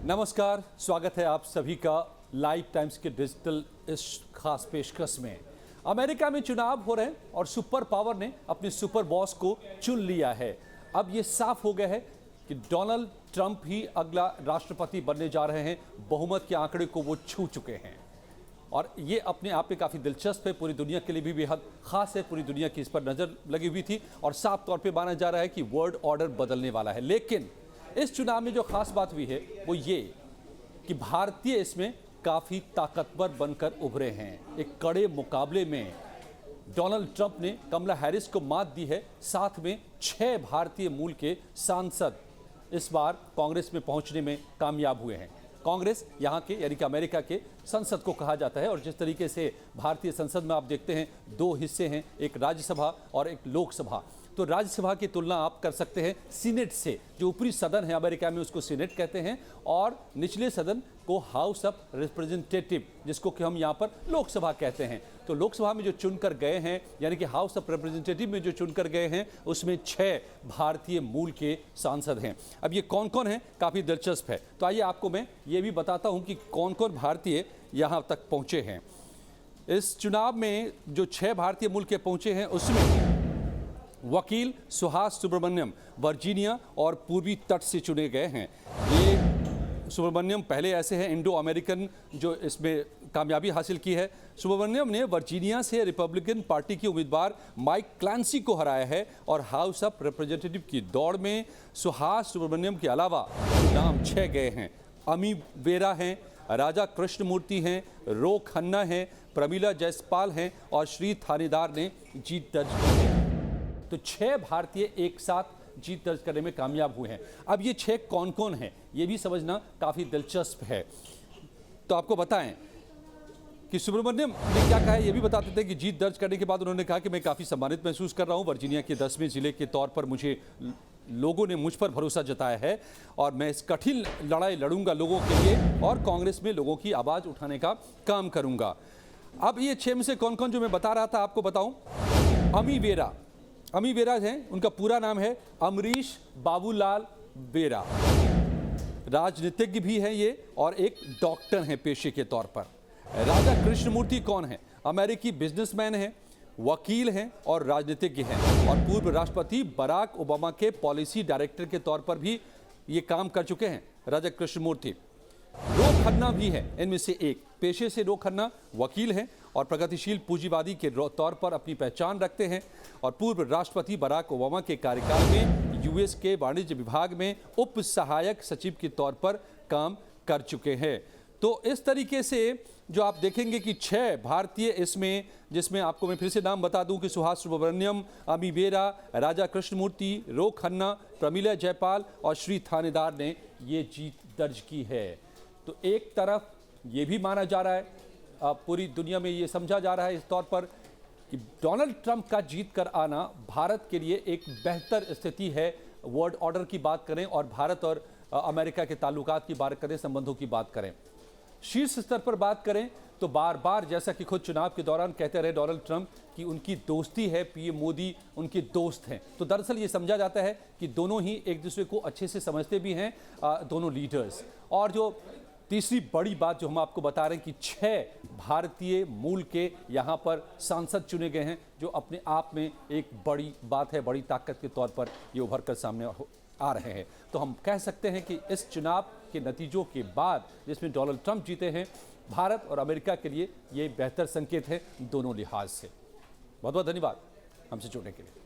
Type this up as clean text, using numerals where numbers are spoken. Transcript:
नमस्कार, स्वागत है आप सभी का लाइव टाइम्स के डिजिटल इस खास पेशकश में। अमेरिका में चुनाव हो रहे हैं और सुपर पावर ने अपने सुपर बॉस को चुन लिया है। अब ये साफ हो गया है कि डोनाल्ड ट्रंप ही अगला राष्ट्रपति बनने जा रहे हैं। बहुमत के आंकड़े को वो छू चुके हैं और ये अपने आप में काफ़ी दिलचस्प है। पूरी दुनिया के लिए भी बेहद खास है। पूरी दुनिया की इस पर नज़र लगी हुई थी और साफ तौर पे माना जा रहा है कि वर्ल्ड ऑर्डर बदलने वाला है। लेकिन इस चुनाव में जो खास बात हुई है वो ये कि भारतीय इसमें काफ़ी ताकतवर बनकर उभरे हैं। एक कड़े मुकाबले में डोनाल्ड ट्रंप ने कमला हैरिस को मात दी है। साथ में 6 भारतीय मूल के सांसद इस बार कांग्रेस में पहुंचने में कामयाब हुए हैं। कांग्रेस यहाँ के यानी कि अमेरिका के संसद को कहा जाता है और जिस तरीके से भारतीय संसद में आप देखते हैं 2 हिस्से हैं, एक राज्यसभा और एक लोकसभा। तो राज्यसभा की तुलना आप कर सकते हैं सीनेट से। जो ऊपरी सदन है अमेरिका में उसको सीनेट कहते हैं और निचले सदन को हाउस ऑफ रिप्रेजेंटेटिव, जिसको कि हम यहाँ पर लोकसभा कहते हैं। तो लोकसभा में जो चुनकर गए हैं यानी कि हाउस ऑफ रिप्रेजेंटेटिव में जो चुनकर गए हैं उसमें 6 भारतीय मूल के सांसद हैं। अब ये कौन कौन है, काफ़ी दिलचस्प है। तो आइए आपको मैं ये भी बताता हूँ कि कौन कौन भारतीय यहाँ तक पहुँचे हैं। इस चुनाव में जो 6 भारतीय मूल के पहुँचे हैं उसमें वकील सुहास सुब्रमण्यम वर्जीनिया और पूर्वी तट से चुने गए हैं। ये सुब्रमण्यम पहले ऐसे हैं इंडो अमेरिकन जो इसमें कामयाबी हासिल की है। सुब्रमण्यम ने वर्जीनिया से रिपब्लिकन पार्टी के उम्मीदवार माइक क्लांसी को हराया है और हाउस ऑफ रिप्रेजेंटेटिव की दौड़ में सुहास सुब्रमण्यम के अलावा नाम 6 गए हैं। अमी बेरा हैं, राजा कृष्णमूर्ति हैं, रो खन्ना हैं, प्रमिला जयसपाल हैं और श्री थानेदार ने जीत दर्ज की है। तो 6 भारतीय एक साथ जीत दर्ज करने में कामयाब हुए हैं। अब ये 6 कौन कौन हैं ये भी समझना काफ़ी दिलचस्प है। तो आपको बताएं कि सुब्रमण्यम ने क्या कहा है ये भी बताते थे कि जीत दर्ज करने के बाद उन्होंने कहा कि मैं काफ़ी सम्मानित महसूस कर रहा हूं। वर्जीनिया के 10वें जिले के तौर पर मुझे लोगों ने मुझ पर भरोसा जताया है और मैं इस कठिन लड़ाई लड़ूंगा लोगों के लिए और कांग्रेस में लोगों की आवाज़ उठाने का काम करूंगा। अब ये 6 में से कौन कौन जो मैं बता रहा था आपको बताऊं। अमी बेरा हैं, उनका पूरा नाम है अमरीश बाबूलाल बेरा। राजनीतिज्ञ भी हैं ये और एक डॉक्टर हैं पेशे के तौर पर। राजा कृष्णमूर्ति कौन है? अमेरिकी बिजनेसमैन हैं, वकील हैं और राजनीतिज्ञ हैं और पूर्व राष्ट्रपति बराक ओबामा के पॉलिसी डायरेक्टर के तौर पर भी ये काम कर चुके हैं राजा कृष्णमूर्ति। रो खन्ना भी है इनमें से एक। पेशे से रो खन्ना वकील हैं और प्रगतिशील पूंजीवादी के तौर पर अपनी पहचान रखते हैं और पूर्व राष्ट्रपति बराक ओबामा के कार्यकाल में यूएस के वाणिज्य विभाग में उप सहायक सचिव के तौर पर काम कर चुके हैं। तो इस तरीके से जो आप देखेंगे कि 6 भारतीय इसमें, जिसमें आपको मैं फिर से नाम बता दूं कि सुहास सुब्रमण्यम, अमी बेरा, राजा कृष्णमूर्ति, रो खन्ना, प्रमिला जयपाल और श्री थानेदार ने ये जीत दर्ज की है। तो एक तरफ ये भी माना जा रहा है, पूरी दुनिया में ये समझा जा रहा है इस तौर पर कि डोनाल्ड ट्रंप का जीत कर आना भारत के लिए एक बेहतर स्थिति है। वर्ल्ड ऑर्डर की बात करें और भारत और अमेरिका के ताल्लुकात की बात करें, संबंधों की बात करें, शीर्ष स्तर पर बात करें तो बार बार जैसा कि खुद चुनाव के दौरान कहते रहे डोनाल्ड ट्रंप कि उनकी दोस्ती है, पीएम मोदी उनके दोस्त हैं। तो दरअसल ये समझा जाता है कि दोनों ही एक दूसरे को अच्छे से समझते भी हैं, दोनों लीडर्स। और जो तीसरी बड़ी बात जो हम आपको बता रहे हैं कि 6 भारतीय मूल के यहाँ पर सांसद चुने गए हैं, जो अपने आप में एक बड़ी बात है, बड़ी ताकत के तौर पर ये उभर कर सामने आ रहे हैं। तो हम कह सकते हैं कि इस चुनाव के नतीजों के बाद जिसमें डोनाल्ड ट्रंप जीते हैं, भारत और अमेरिका के लिए ये बेहतर संकेत है दोनों लिहाज से। बहुत बहुत धन्यवाद हमसे जुड़ने के लिए।